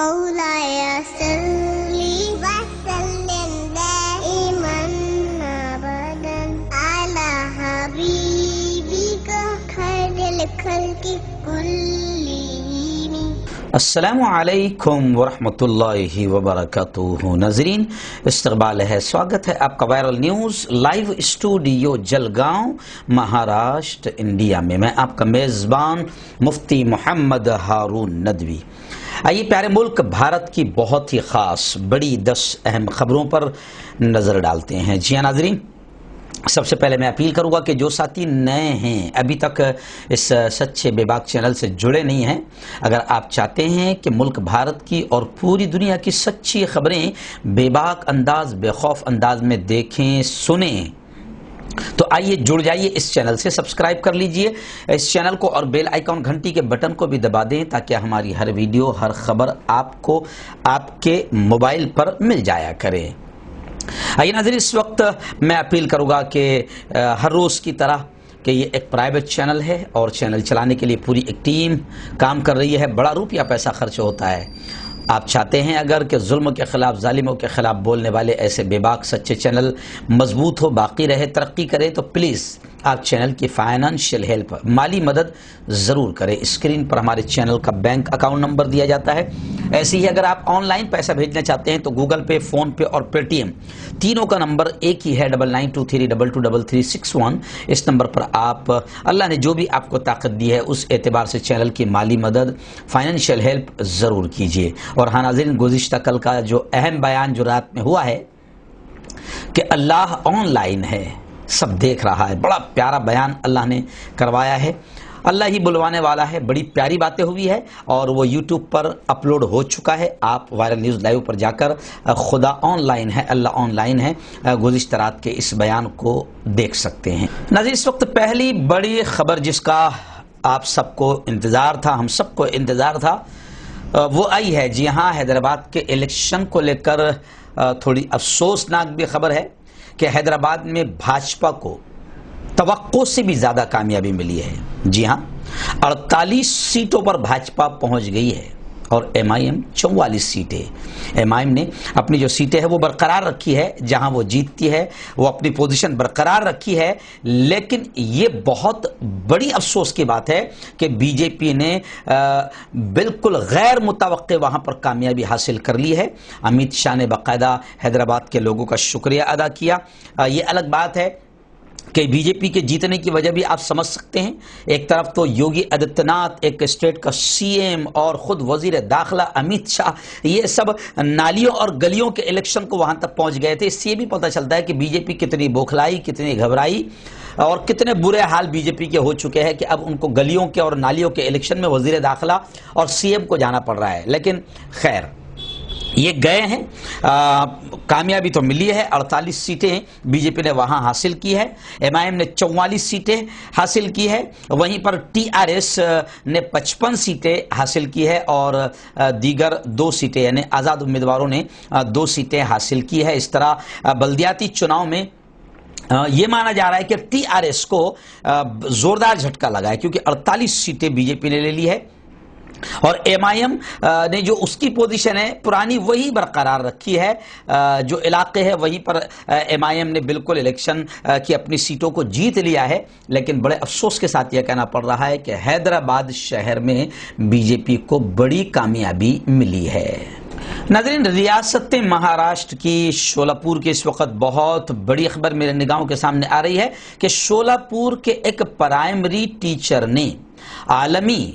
مولاي صل وسلم دائما ابدا على حبيبك خير الخلق كلهم. السلام علیکم ورحمۃ وبرکاتہ. ناظرین استقبال ہے، سواگت ہے آپ کا viral news live studio Jalgaon Maharashtra India میں. میں آپ کا میزبان مفتی محمد ہارون ندوی. آئیے پیارے ملک بھارت کی بہت ہی خاص بڑی 10 اہم خبروں پر نظر ڈالتے ہیں. جی ہاں ناظرین، سب سے پہلے میں اپیل کروں گا کہ جو ساتھی نئے ہیں، ابھی تک اس سچے بے باک چینل سے جڑے نہیں ہیں، اگر آپ چاہتے ہیں کہ ملک بھارت کی اور پوری دنیا کی سچی خبریں بے باک انداز، بے خوف انداز میں دیکھیں سنیں، تو آئیے جڑ جائیے اس چینل سے. سبسکرائب کر لیجئے اس چینل کو اور بیل آئیکن گھنٹی کے بٹن کو بھی دبا دیں تاکہ ہماری ہر ویڈیو، ہر خبر آپ کو آپ کے موبائل پر مل جایا کرے. آئیے ناظرین، اس وقت میں اپیل کروں گا کہ ہر روز کی طرح کہ یہ ایک پرائیویٹ چینل ہے اور چینل چلانے کے لیے پوری ایک ٹیم کام کر رہی ہے. بڑا روپیہ پیسہ خرچ ہوتا ہے. آپ چاہتے ہیں اگر کہ ظلم کے خلاف، ظالموں کے خلاف بولنے والے ایسے بے باک سچے چینل مضبوط ہو، باقی رہے، ترقی کرے، تو پلیز آپ چینل کی فائنانشیل ہیلپ، مالی مدد ضرور کریں. اسکرین پر ہمارے چینل کا بینک اکاؤنٹ نمبر دیا جاتا ہے. ایسے ہی اگر آپ آن لائن پیسہ بھیجنا چاہتے ہیں تو گوگل پے، فون پے اور پے ٹی ایم تینوں کا نمبر ایک ہی ہے، 9923223361. اس نمبر پر آپ اللہ نے جو بھی آپ کو طاقت دی ہے اس اعتبار سے چینل کی مالی مدد، فائنانشیل ہیلپ ضرور کیجیے. اور ہاں ناظرین، گزشتہ کل کا جو اہم بیان جو رات میں ہوا ہے کہ اللہ آن لائن ہے، سب دیکھ رہا ہے، بڑا پیارا بیان اللہ نے کروایا ہے. اللہ ہی بلوانے والا ہے. بڑی پیاری باتیں ہوئی ہے اور وہ یوٹیوب پر اپلوڈ ہو چکا ہے. آپ وائرل نیوز لائیو پر جا کر خدا آن لائن ہے، اللہ آن لائن ہے، گزشتہ رات کے اس بیان کو دیکھ سکتے ہیں. ناظرین، اس وقت پہلی بڑی خبر جس کا آپ سب کو انتظار تھا، ہم سب کو انتظار تھا، وہ آئی ہے. جی ہاں، حیدرآباد کے الیکشن کو لے کر تھوڑی افسوسناک بھی خبر ہے کہ حیدرآباد میں بھاجپا کو توقع سے بھی زیادہ کامیابی ملی ہے. جی ہاں، 48 سیٹوں پر بھاجپا پہنچ گئی ہے اور ایم آئی ایم 44 سیٹیں. ایم آئی ایم نے اپنی جو سیٹیں ہیں وہ برقرار رکھی ہے، جہاں وہ جیتتی ہے وہ اپنی پوزیشن برقرار رکھی ہے. لیکن یہ بہت بڑی افسوس کی بات ہے کہ بی جے پی نے بالکل غیر متوقع وہاں پر کامیابی حاصل کر لی ہے. امیت شاہ نے باقاعدہ حیدرآباد کے لوگوں کا شکریہ ادا کیا. یہ الگ بات ہے کہ بی جے پی کے جیتنے کی وجہ بھی آپ سمجھ سکتے ہیں. ایک طرف تو یوگی آدتیہ ناتھ، ایک اسٹیٹ کا سی ایم اور خود وزیر داخلہ امیت شاہ، یہ سب نالیوں اور گلیوں کے الیکشن کو وہاں تک پہنچ گئے تھے. اس سے یہ بھی پتہ چلتا ہے کہ بی جے پی کتنی بوکھلائی، کتنی گھبرائی اور کتنے برے حال بی جے پی کے ہو چکے ہیں کہ اب ان کو گلیوں کے اور نالیوں کے الیکشن میں وزیر داخلہ اور سی ایم کو جانا پڑ رہا ہے. لیکن خیر، یہ گئے ہیں، کامیابی تو ملی ہے. 48 سیٹیں بی جے پی نے وہاں حاصل کی ہے. ایم آئی ایم نے 44 سیٹیں حاصل کی ہے. وہیں پر ٹی آر ایس نے 55 سیٹیں حاصل کی ہے اور دیگر 2 سیٹیں یعنی آزاد امیدواروں نے 2 سیٹیں حاصل کی ہے. اس طرح بلدیاتی چناؤ میں یہ مانا جا رہا ہے کہ ٹی آر ایس کو زوردار جھٹکا لگا ہے کیونکہ 48 سیٹیں بی جے پی نے لے لی ہے اور ایم آئی ایم نے جو اس کی پوزیشن ہے پرانی وہی برقرار رکھی ہے. جو علاقے ہے وہیں پر ایم آئی ایم نے بالکل الیکشن کی اپنی سیٹوں کو جیت لیا ہے. لیکن بڑے افسوس کے ساتھ یہ کہنا پڑ رہا ہے کہ حیدرآباد شہر میں بی جے پی کو بڑی کامیابی ملی ہے. ناظرین، ریاست مہاراشٹر کی شولاپور کی اس وقت بہت بڑی خبر میرے نگاہوں کے سامنے آ رہی ہے کہ شولاپور کے ایک پرائمری ٹیچر نے عالمی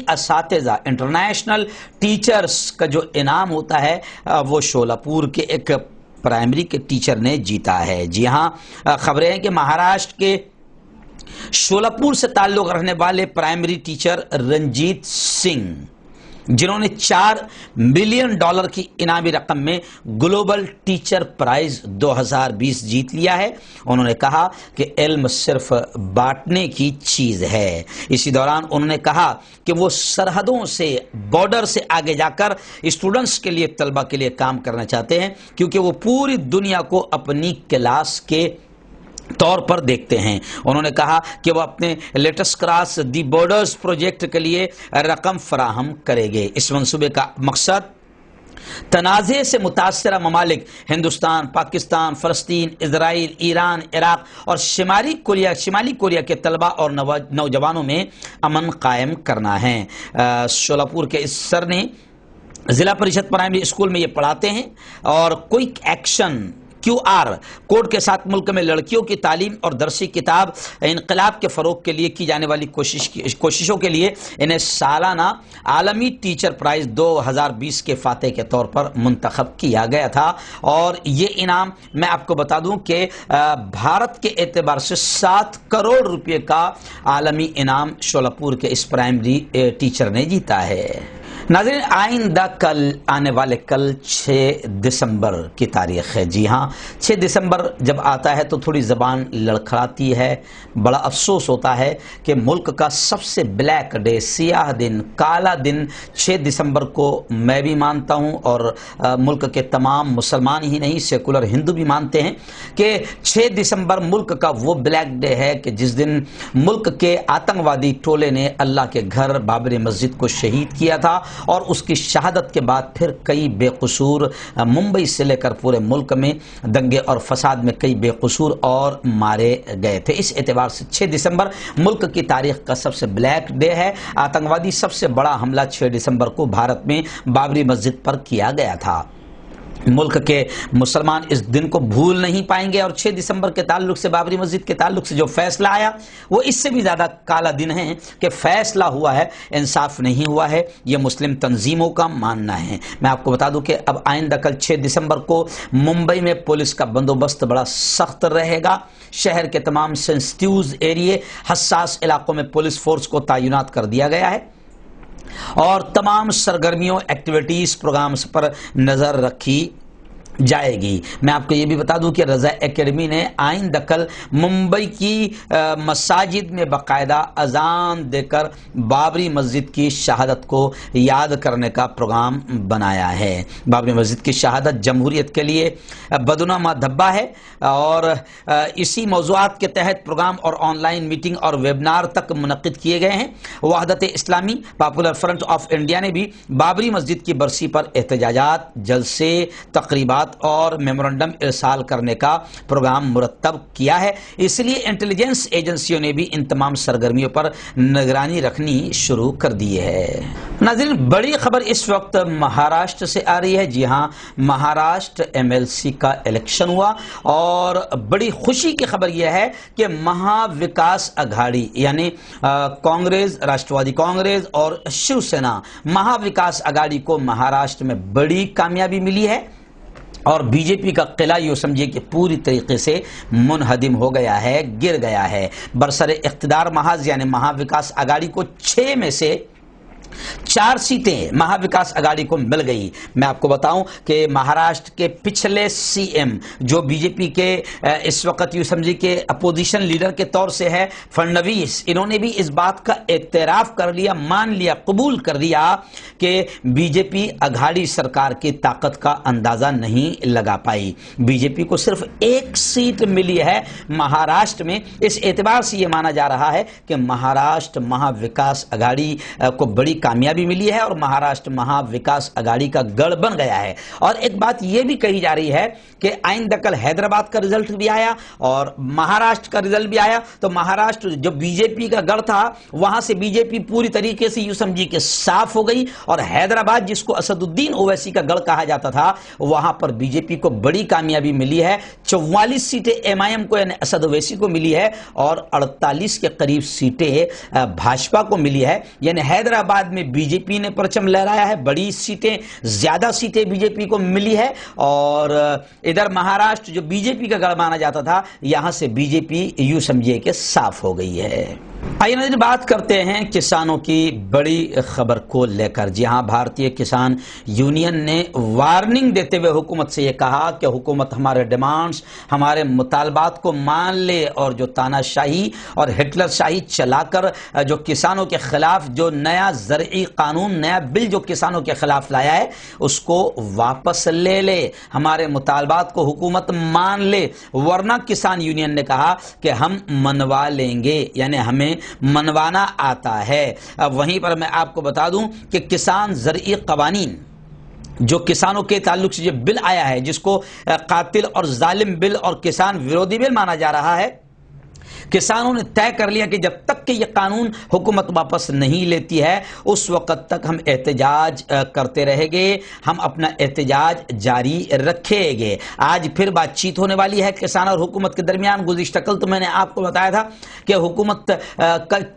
اساتذہ انٹرنیشنل ٹیچرز کا جو انعام ہوتا ہے وہ شولاپور کے ایک پرائمری کے ٹیچر نے جیتا ہے. جی ہاں، خبریں ہیں کہ مہاراشٹر کے شولاپور سے تعلق رکھنے والے پرائمری ٹیچر رنجیت سنگھ، جنہوں نے $4 ملین کی انعامی رقم میں گلوبل ٹیچر پرائز 2020 جیت لیا ہے. انہوں نے کہا کہ علم صرف بانٹنے کی چیز ہے. اسی دوران انہوں نے کہا کہ وہ سرحدوں سے، بارڈر سے آگے جا کر اسٹوڈنٹس کے لیے، طلبہ کے لیے کام کرنا چاہتے ہیں کیونکہ وہ پوری دنیا کو اپنی کلاس کے طور پر دیکھتے ہیں۔ انہوں نے کہا کہ وہ اپنے let's cross the borders project کے لیے رقم فراہم کریں گے۔ اس منصوبے کا مقصد تنازع سے متاثرہ ممالک ہندوستان، پاکستان، فلسطین، اسرائیل، ایران، عراق اور شمالی کوریا کے طلبہ اور نوجوانوں میں امن قائم کرنا ہے۔ شولاپور کے اس سر نے ضلع پریشد پرائمری اسکول میں یہ پڑھاتے ہیں اور کوئک ایکشن QR کوڈ کے ساتھ ملک میں لڑکیوں کی تعلیم اور درسی کتاب انقلاب کے فروغ کے لیے کی جانے والی کوششوں کے لیے انہیں سالانہ عالمی ٹیچر پرائز 2020 کے فاتح کے طور پر منتخب کیا گیا تھا، اور یہ انعام میں آپ کو بتا دوں کہ بھارت کے اعتبار سے 7 کروڑ روپے کا عالمی انعام شولاپور کے اس پرائمری ٹیچر نے جیتا ہے۔ ناظرین، آئندہ کل آنے والے کل 6 دسمبر کی تاریخ ہے۔ جی ہاں، 6 دسمبر جب آتا ہے تو تھوڑی زبان لڑکھڑاتی ہے، بڑا افسوس ہوتا ہے کہ ملک کا سب سے بلیک ڈے، سیاہ دن، کالا دن 6 دسمبر کو میں بھی مانتا ہوں، اور ملک کے تمام مسلمان ہی نہیں، سیکولر ہندو بھی مانتے ہیں کہ 6 دسمبر ملک کا وہ بلیک ڈے ہے کہ جس دن ملک کے آتنکوادی ٹولے نے اللہ کے گھر بابری مسجد کو شہید کیا تھا، اور اس کی شہادت کے بعد پھر کئی بے قصور ممبئی سے لے کر پورے ملک میں دنگے اور فساد میں کئی بے قصور اور مارے گئے تھے۔ اس اعتبار سے 6 دسمبر ملک کی تاریخ کا سب سے بلیک ڈے ہے۔ آتنکوادی سب سے بڑا حملہ 6 دسمبر کو بھارت میں بابری مسجد پر کیا گیا تھا۔ ملک کے مسلمان اس دن کو بھول نہیں پائیں گے، اور 6 دسمبر کے تعلق سے، بابری مسجد کے تعلق سے جو فیصلہ آیا وہ اس سے بھی زیادہ کالا دن ہے کہ فیصلہ ہوا ہے، انصاف نہیں ہوا ہے، یہ مسلم تنظیموں کا ماننا ہے۔ میں آپ کو بتا دوں کہ اب آئندہ کل 6 دسمبر کو ممبئی میں پولیس کا بندوبست بڑا سخت رہے گا۔ شہر کے تمام سینسٹیوز ایریے، حساس علاقوں میں پولیس فورس کو تعینات کر دیا گیا ہے، اور تمام سرگرمیوں، ایکٹیویٹیز، پروگرامز پر نظر رکھی جائے گی۔ میں آپ کو یہ بھی بتا دوں کہ رضا اکیڈمی نے آئندہ کل ممبئی کی مساجد میں باقاعدہ اذان دے کر بابری مسجد کی شہادت کو یاد کرنے کا پروگرام بنایا ہے۔ بابری مسجد کی شہادت جمہوریت کے لیے بدنما دھبا ہے، اور اسی موضوعات کے تحت پروگرام اور آن لائن میٹنگ اور ویبنار تک منعقد کیے گئے ہیں۔ وحدت اسلامی پاپولر فرنٹ آف انڈیا نے بھی بابری مسجد کی برسی پر احتجاجات، جلسے، تقریبات اور میمورنڈم ارسال کرنے کا پروگرام مرتب کیا ہے۔ اس لیے انٹیلیجنس ایجنسیوں نے بھی ان تمام سرگرمیوں پر نگرانی رکھنی شروع کر دی ہے۔ ناظرین، بڑی خبر اس وقت مہاراشٹر سے آ رہی ہے۔ جی ہاں، مہاراشٹر MLC کا الیکشن ہوا، اور بڑی خوشی کی خبر یہ ہے کہ مہا وکاس اگھاڑی یعنی کانگریس، راشٹروادی کانگریس اور شیو سینا، مہا وکاس اگھاڑی کو مہاراشٹر میں بڑی کامیابی ملی ہے، اور بی جے پی کا قلعہ یوں سمجھے کہ پوری طریقے سے منہدم ہو گیا ہے، گر گیا ہے۔ برسر اقتدار محاذ یعنی مہا وکاس اگھاڑی کو 6 میں سے 4 سیٹیں مہا وکاس اگھاڑی کو مل گئی۔ میں آپ کو بتاؤں کہ مہاراشٹر کے پچھلے CM جو بی جے پی کے اس وقت یوں سمجھے کہ اپوزیشن لیڈر کے طور سے ہے فڈنویس، انہوں نے بھی اس بات کا اعتراف کر لیا، مان لیا، قبول کر لیا کہ بی جے پی اگھاڑی سرکار کی طاقت کا اندازہ نہیں لگا پائی۔ بی جے پی کو صرف 1 سیٹ ملی ہے مہاراشٹر میں۔ اس اعتبار سے یہ مانا جا رہا ہے کہ مہاراشٹر مہا وکاس اگھاڑی کو بڑی کامیابی ملی ہے، اور مہاراشٹر مہا وکاس اگھاڑی کا گڑھ بن گیا ہے۔ اور ایک بات یہ بھی کہی جا رہی ہے کہ آئندہ کل حیدرآباد کا رزلٹ بھی آیا اور مہاراشٹر کا رزلٹ بھی آیا، تو مہاراشٹر جو بی جے پی کا گڑھ تھا وہاں سے بی جے پی پوری طریقے سے یوں سمجھی کہ صاف ہو گئی، اور حیدرآباد جس کو اسد الدین اویسی کا گڑھ کہا جاتا تھا وہاں پر بی جے پی کو بڑی کامیابی ملی ہے۔ 44 سیٹیں MIM کو یعنی اسد اویسی کو ملی ہے، اور 48 کے قریب سیٹیں بھاجپا کو ملی ہے۔ یعنی حیدرآباد میں بی جے پی نے پرچم لہرایا ہے، بڑی سیٹیں، زیادہ سیٹیں بی جے پی کو ملی ہے، اور ادھر مہاراشٹر جو بی جے پی کا گڑھ مانا جاتا تھا یہاں سے بی جے پی یوں سمجھیے کہ صاف ہو گئی ہے۔ آئیے ناظرین بات کرتے ہیں کسانوں کی بڑی خبر کو لے کر۔ جی ہاں، بھارتیہ کسان یونین نے وارننگ دیتے ہوئے حکومت سے یہ کہا کہ حکومت ہمارے ڈیمانڈز، ہمارے مطالبات کو مان لے اور جو تانا شاہی اور ہٹلر شاہی چلا کر جو کسانوں کے خلاف جو نیا زرعی قانون، نیا بل جو کسانوں کے خلاف لایا ہے اس کو واپس لے لے، ہمارے مطالبات کو حکومت مان لے، ورنہ کسان یونین نے کہا کہ ہم منوا لیں گے، یعنی ہمیں منوانا آتا ہے۔ وہیں پر میں آپ کو بتا دوں کہ کسان زرعی قوانین جو کسانوں کے تعلق سے جو بل آیا ہے، جس کو قاتل اور ظالم بل اور کسان ویرودھی بل مانا جا رہا ہے، کسانوں نے طے کر لیا کہ جب تک کہ یہ قانون حکومت واپس نہیں لیتی ہے اس وقت تک ہم احتجاج کرتے رہیں گے، ہم اپنا احتجاج جاری رکھیں گے۔ آج پھر بات چیت ہونے والی ہے کسان اور حکومت کے درمیان۔ گزشتہ کل تو میں نے آپ کو بتایا تھا کہ حکومت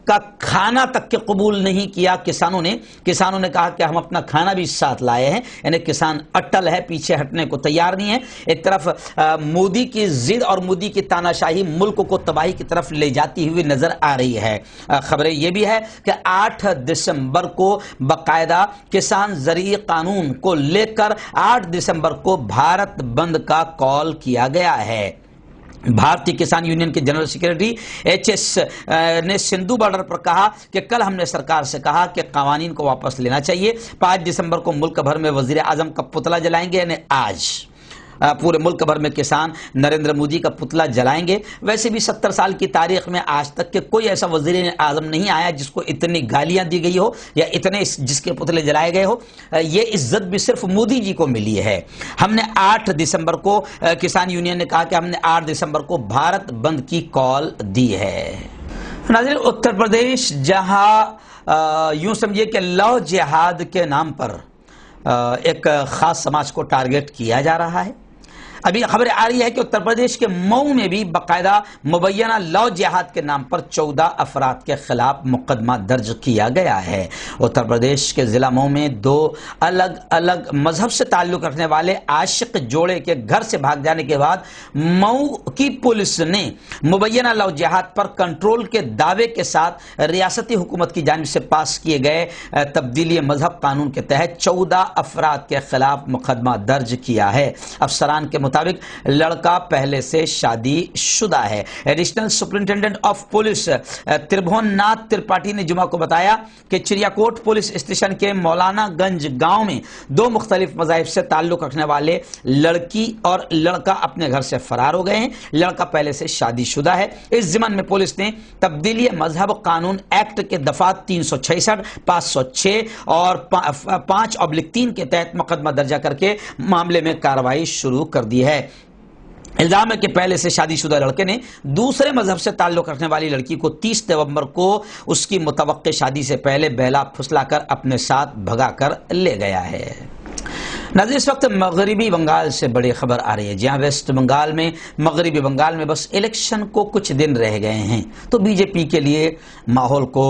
کا کھانا تک کے قبول نہیں کیا کسانوں نے کہا کہ ہم اپنا کھانا بھی ساتھ لائے ہیں، یعنی کسان اٹل ہے، پیچھے ہٹنے کو تیار نہیں ہے۔ ایک طرف مودی کی ضد اور مودی کی تاناشاہی ملک کو تباہی کی طرف لے جاتی ہوئی نظر آ رہی ہے۔ خبریں یہ بھی ہے کہ 8 دسمبر کو باقاعدہ کسان زرعی قانون کو لے کر 8 دسمبر کو بھارت بند کا کال کیا گیا ہے۔ بھارتی کسان یونین کے جنرل سیکریٹری ایچ نے سندھو بارڈر پر کہا کہ کل ہم نے سرکار سے کہا کہ قوانین کو واپس لینا چاہیے۔ 5 دسمبر کو ملک بھر میں وزیر اعظم کا پتلا جلائیں گے، یعنی آج پورے ملک بھر میں کسان نریندر مودی کا پتلا جلائیں گے۔ ویسے بھی 70 سال کی تاریخ میں آج تک کہ کوئی ایسا وزیر اعظم نہیں آیا جس کو اتنی گالیاں دی گئی ہو یا اتنے جس کے پتلے جلائے گئے ہو۔ یہ عزت بھی صرف مودی جی کو ملی ہے۔ ہم نے 8 دسمبر کو کسان یونین نے کہا کہ ہم نے 8 دسمبر کو بھارت بند کی کال دی ہے۔ ناظرین، اتر پردیش جہاں یوں سمجھیے کہ لو جہاد کے نام پر ایک خاص سماج کو ٹارگٹ کیا جا رہا ہے۔ ابھی خبر آ رہی ہے کہ اتر پردیش کے مئو میں بھی باقاعدہ مبینہ لو جہاد کے نام پر 14 افراد کے خلاف مقدمہ درج کیا گیا ہے۔ اتر پردیش کے ضلع مئو میں 2 الگ الگ مذہب سے تعلق رکھنے والے عاشق جوڑے کے گھر سے بھاگ جانے کے بعد مئو کی پولیس نے مبینہ لو جہاد پر کنٹرول کے دعوے کے ساتھ ریاستی حکومت کی جانب سے پاس کیے گئے تبدیلی مذہب قانون کے تحت 14 افراد کے خلاف مقدمہ درج کیا ہے۔ افسران کے مطابق لڑکا پہلے سے شادی شدہ ہے۔ Additional superintendent of police Tribhuvan Nath Tripathi نے جمعہ کو بتایا کہ چڑیا کوٹ پولیس اسٹیشن کے مولانا گنج گاؤں میں 2 مختلف مذاہب سے تعلق رکھنے والے لڑکی اور لڑکا اپنے گھر سے فرار ہو گئے ہیں۔ لڑکا پہلے سے شادی شدہ ہے۔ اس ضمن میں پولیس نے تبدیلی مذہب قانون ایکٹ کے دفعات 366، 506 اور 5/3 کے تحت مقدمہ درجہ کر کے معاملے میں کارروائی شروع کر دی ہے۔ الزام ہے کہ پہلے سے شادی شدہ لڑکے نے دوسرے مذہب سے تعلق رکھنے والی لڑکی کو 30 نومبر کو اس کی متوقع شادی سے پہلے بہلا پھسلا کر اپنے ساتھ بھگا کر لے گیا ہے۔ ناظرین، اس وقت مغربی بنگال سے بڑی خبر آ رہی ہے۔ جہاں ویسٹ بنگال میں مغربی بنگال میں بس الیکشن کو کچھ دن رہ گئے ہیں تو بی جے پی کے لیے ماحول کو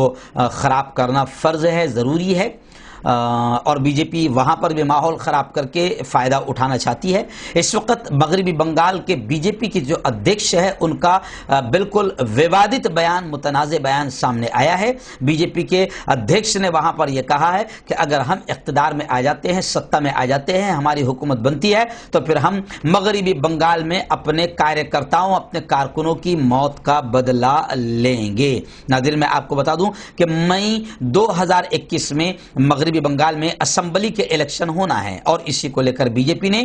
خراب کرنا فرض ہے، ضروری ہے، اور بی جے پی وہاں پر بھی ماحول خراب کر کے فائدہ اٹھانا چاہتی ہے۔ اس وقت مغربی بنگال کے بی جے پی کی جو ادھیکش ہے ان کا بالکل ووادت بیان، متنازع بیان سامنے آیا ہے۔ بی جے پی کے ادھیکش نے وہاں پر یہ کہا ہے کہ اگر ہم اقتدار میں آ جاتے ہیں، سطح میں آ جاتے ہیں، ہماری حکومت بنتی ہے تو پھر ہم مغربی بنگال میں اپنے کاریہ اپنے کارکنوں کی موت کا بدلہ لیں گے۔ ناظرین، میں آپ کو بتا دوں کہ مئی 2021 میں مغربی بنگال میں اسمبلی کے الیکشن ہونا ہے اور اسی کو لے کر بی جے پی نے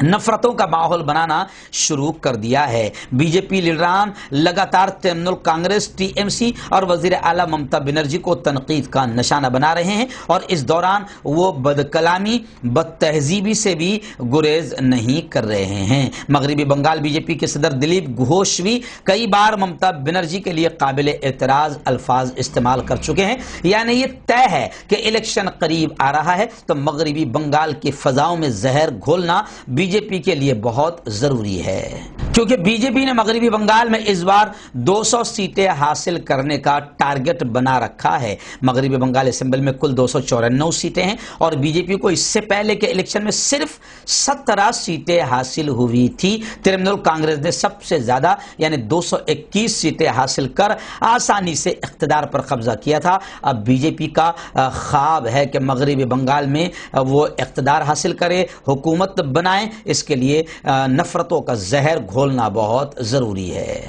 نفرتوں کا ماحول بنانا شروع کر دیا ہے۔ بی جے پی لیڈران لگاتار Trinamool Congress, T M C اور وزیر اعلیٰ ممتا بنرجی کو تنقید کا نشانہ بنا رہے ہیں اور اس دوران وہ بدکلامی، بد تہذیبی سے بھی گریز نہیں کر رہے ہیں۔ مغربی بنگال بی جے پی کے صدر دلیپ گھوش بھی کئی بار ممتا بنرجی کے لیے قابل اعتراض الفاظ استعمال کر چکے ہیں، یعنی یہ طے ہے کہ الیکشن قریب آ رہا ہے تو مغربی بنگال کی فضاؤں میں زہر گھولنا بی جے پی کے لیے بہت ضروری ہے۔ کیونکہ بی جے پی نے مغربی بنگال میں اس بار 200 سیٹیں حاصل کرنے کا ٹارگٹ بنا رکھا ہے۔ مغربی بنگال اسمبلی میں کل 294 سیٹیں ہیں اور بی جے پی کو اس سے پہلے کے الیکشن میں صرف 17 سیٹیں حاصل ہوئی تھی۔ ترنمول کانگریس نے سب سے زیادہ یعنی 221 سیٹیں حاصل کر آسانی سے اقتدار پر قبضہ کیا تھا۔ اب بی جے پی کا خواب ہے کہ مغربی بنگال میں وہ اقتدار حاصل کرے، حکومت بنائے۔ اس کے لیے نفرتوں کا زہر گھولنا بہت ضروری ہے۔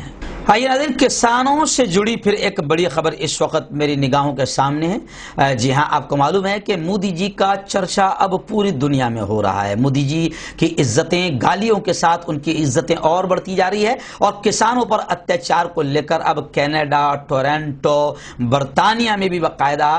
آئیے ناظرین، کسانوں سے جڑی پھر ایک بڑی خبر اس وقت میری نگاہوں کے سامنے ہے۔ جی ہاں، آپ کو معلوم ہے کہ مودی جی کا چرچا اب پوری دنیا میں ہو رہا ہے۔ مودی جی کی عزتیں گالیوں کے ساتھ ان کی عزتیں اور بڑھتی جا رہی ہے اور کسانوں پر اتیاچار کو لے کر اب کینیڈا، ٹورنٹو، برطانیہ میں بھی باقاعدہ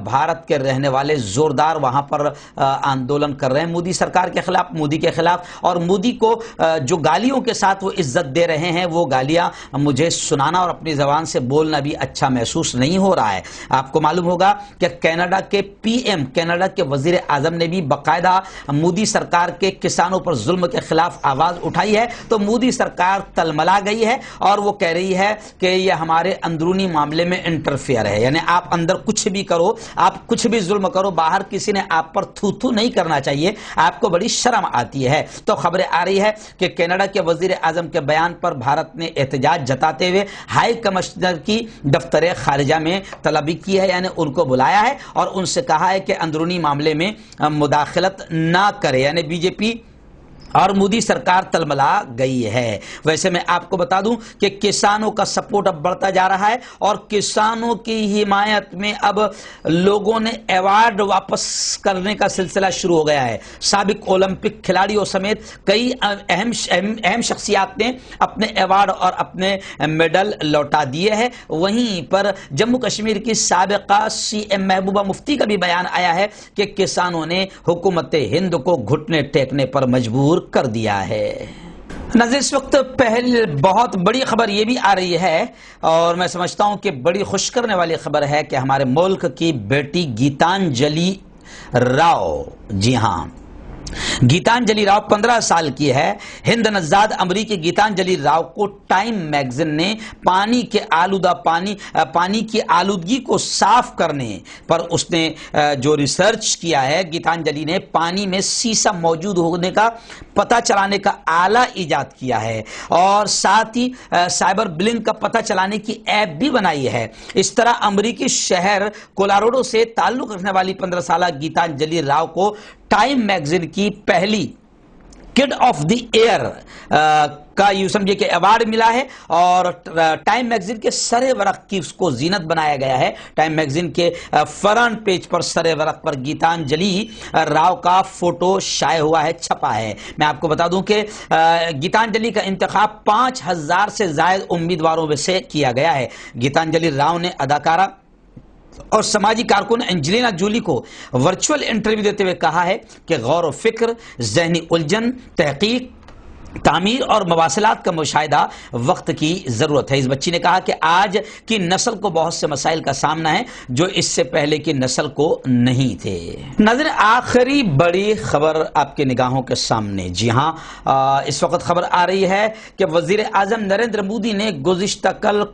بھارت کے رہنے والے زوردار وہاں پر آندولن کر رہے ہیں مودی سرکار کے خلاف، مودی کے خلاف، اور مودی کو جو گالیوں کے ساتھ وہ عزت دے رہے ہیں وہ گالیاں مجھے سنانا اور اپنی زبان سے بولنا بھی اچھا محسوس نہیں ہو رہا ہے۔ آپ کو معلوم ہوگا کہ کینیڈا کے پی ایم، کینیڈا کے وزیر اعظم نے بھی باقاعدہ مودی سرکار کے کسانوں پر ظلم کے خلاف آواز اٹھائی ہے، تو مودی سرکار تلملا گئی ہے اور وہ کہہ رہی ہے کہ یہ ہمارے اندرونی معاملے میں انٹرفیئر ہے، یعنی آپ اندر کچھ بھی کرو، آپ کچھ بھی ظلم کرو، باہر کسی نے آپ پر تھو تھو نہیں کرنا چاہیے، آپ کو بڑی شرم آتی ہے۔ تو خبریں آ رہی ہے کہ کینیڈا کے وزیر اعظم کے بیان پر بھارت نے احتجاج جتاتے ہوئے ہائی کمشنر کی دفتر خارجہ میں طلبی کی ہے، یعنی ان کو بلایا ہے اور ان سے کہا ہے کہ اندرونی معاملے میں مداخلت نہ کرے، یعنی بی جے پی اور مودی سرکار تلملا گئی ہے۔ ویسے میں آپ کو بتا دوں کہ کسانوں کا سپورٹ اب بڑھتا جا رہا ہے اور کسانوں کی حمایت میں اب لوگوں نے ایوارڈ واپس کرنے کا سلسلہ شروع ہو گیا ہے۔ سابق اولمپک کھلاڑیوں سمیت کئی اہم شخصیات نے اپنے ایوارڈ اور اپنے میڈل لوٹا دیے ہیں۔ وہیں پر جموں کشمیر کی سابقہ سی ایم محبوبہ مفتی کا بھی بیان آیا ہے کہ کسانوں نے حکومت ہند کو گھٹنے ٹیکنے پر مجبور کر دیا ہے۔ ناظرین، اس وقت پہلے بہت بڑی خبر یہ بھی آ رہی ہے اور میں سمجھتا ہوں کہ بڑی خوش کرنے والی خبر ہے کہ ہمارے ملک کی بیٹی گیتانجلی راؤ، جی ہاں گیتانجلی راؤ 15 سال کی ہے۔ ہند نژاد امریکی گیتانجلی راؤ کو ٹائم میگزین نے پانی کی آلودگی کو صاف کرنے پر اس نے جو ریسرچ کیا ہے، گیتانجلی نے پانی میں سیسا موجود ہونے کا پتہ چلانے کا آلہ ایجاد کیا ہے اور ساتھ ہی سائبر بلنگ کا پتہ چلانے کی ایپ بھی بنائی ہے۔ اس طرح امریکی شہر کولوراڈو سے تعلق رکھنے والی 15 سالہ گیتانجلی راؤ کو ٹائم میگزین کی پہلی کڈ آف دی ایئر کا یوں سمجھے کہ ایوارڈ ملا ہے اور ٹائم میگزین کے سر ورق کی اس کو زینت بنایا گیا ہے۔ ٹائم میگزین کے فرنٹ پیج پر سر ورق پر گیتانجلی راؤ کا فوٹو شائع ہوا ہے، چھپا ہے۔ میں آپ کو بتا دوں کہ گیتانجلی کا انتخاب 5000 سے زائد امیدواروں میں سے کیا گیا ہے۔ گیتانجلی راؤ نے اداکارہ اور سماجی کارکن انجلینا جولی کو ورچوئل انٹرویو دیتے ہوئے کہا ہے کہ غور و فکر، ذہنی الجھن، تحقیق، تعمیر اور مواصلات کا مشاہدہ وقت کی ضرورت ہے۔ اس بچی نے کہا کہ آج کی نسل کو بہت سے مسائل کا سامنا ہے جو اس سے پہلے کی نسل کو نہیں تھے۔ ناظرین، آخری بڑی خبر آپ کے نگاہوں کے سامنے، جی ہاں اس وقت خبر آ رہی ہے کہ وزیر اعظم نریندر مودی نے گزشتہ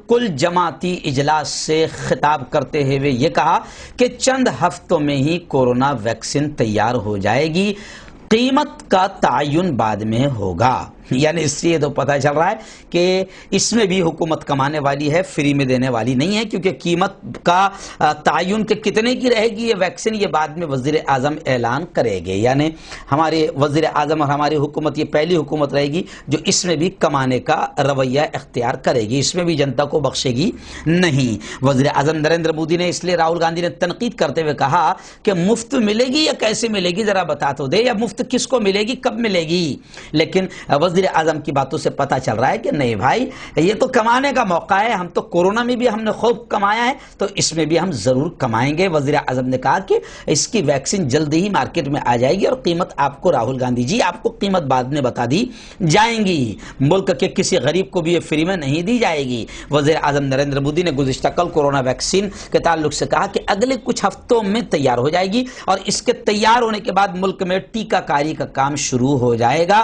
کل جماعتی اجلاس سے خطاب کرتے ہوئے یہ کہا کہ چند ہفتوں میں ہی کورونا ویکسین تیار ہو جائے گی، قیمت کا تعین بعد میں ہوگا۔ یعنی اس سے یہ تو پتہ چل رہا ہے کہ اس میں بھی حکومت کمانے والی ہے، فری میں دینے والی نہیں ہے، کیونکہ قیمت کا تعین کہ کتنے کی رہے گی یہ ویکسین یہ بعد میں وزیر اعظم اعلان کرے گے۔ یعنی ہمارے وزیر اعظم اور ہماری حکومت یہ پہلی حکومت رہے گی جو اس میں بھی کمانے کا رویہ اختیار کرے گی، اس میں بھی جنتا کو بخشے گی نہیں۔ وزیر اعظم نریندر مودی نے اس لیے راہل گاندھی نے تنقید کرتے ہوئے کہا کہ مفت ملے گی یا کیسے ملے گی ذرا بتا تو دے، یا مفت کس کو ملے گی، کب ملے گی۔ لیکن وزیر اعظم کی باتوں سے پتا چل رہا ہے کہ نہیں بھائی، یہ تو کمانے کا موقع ہے، ہم تو کورونا میں بھی ہم نے خوب کمایا ہے تو اس میں بھی ہم ضرور کمائیں گے۔ وزیر اعظم نے کہا کہ اس کی ویکسین جلدی ہی مارکیٹ میں آ جائے گی اور قیمت آپ کو راہل گاندھی جی آپ کو قیمت بعد میں بتا دی جائیں گی، ملک کے کسی غریب کو بھی یہ فری میں نہیں دی جائے گی۔ وزیر اعظم نریندر مودی نے گزشتہ کل کورونا ویکسین کے تعلق سے کہا کہ اگلے کچھ ہفتوں میں تیار ہو جائے گی اور اس کے تیار ہونے کے بعد ملک میں ٹیکہ کاری کا کام شروع ہو جائے گا۔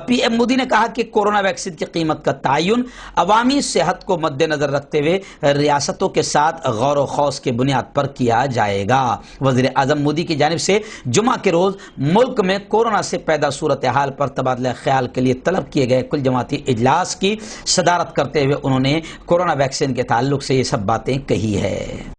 پی ایم مودی مودی نے کہا کہ کورونا ویکسین کی قیمت کا تعین عوامی صحت کو مد نظر رکھتے ہوئے ریاستوں کے ساتھ غور و خوض کی بنیاد پر کیا جائے گا۔ وزیر اعظم مودی کی جانب سے جمعہ کے روز ملک میں کورونا سے پیدا صورتحال پر تبادلہ خیال کے لیے طلب کیے گئے کل جماعتی اجلاس کی صدارت کرتے ہوئے انہوں نے کورونا ویکسین کے تعلق سے یہ سب باتیں کہی ہے۔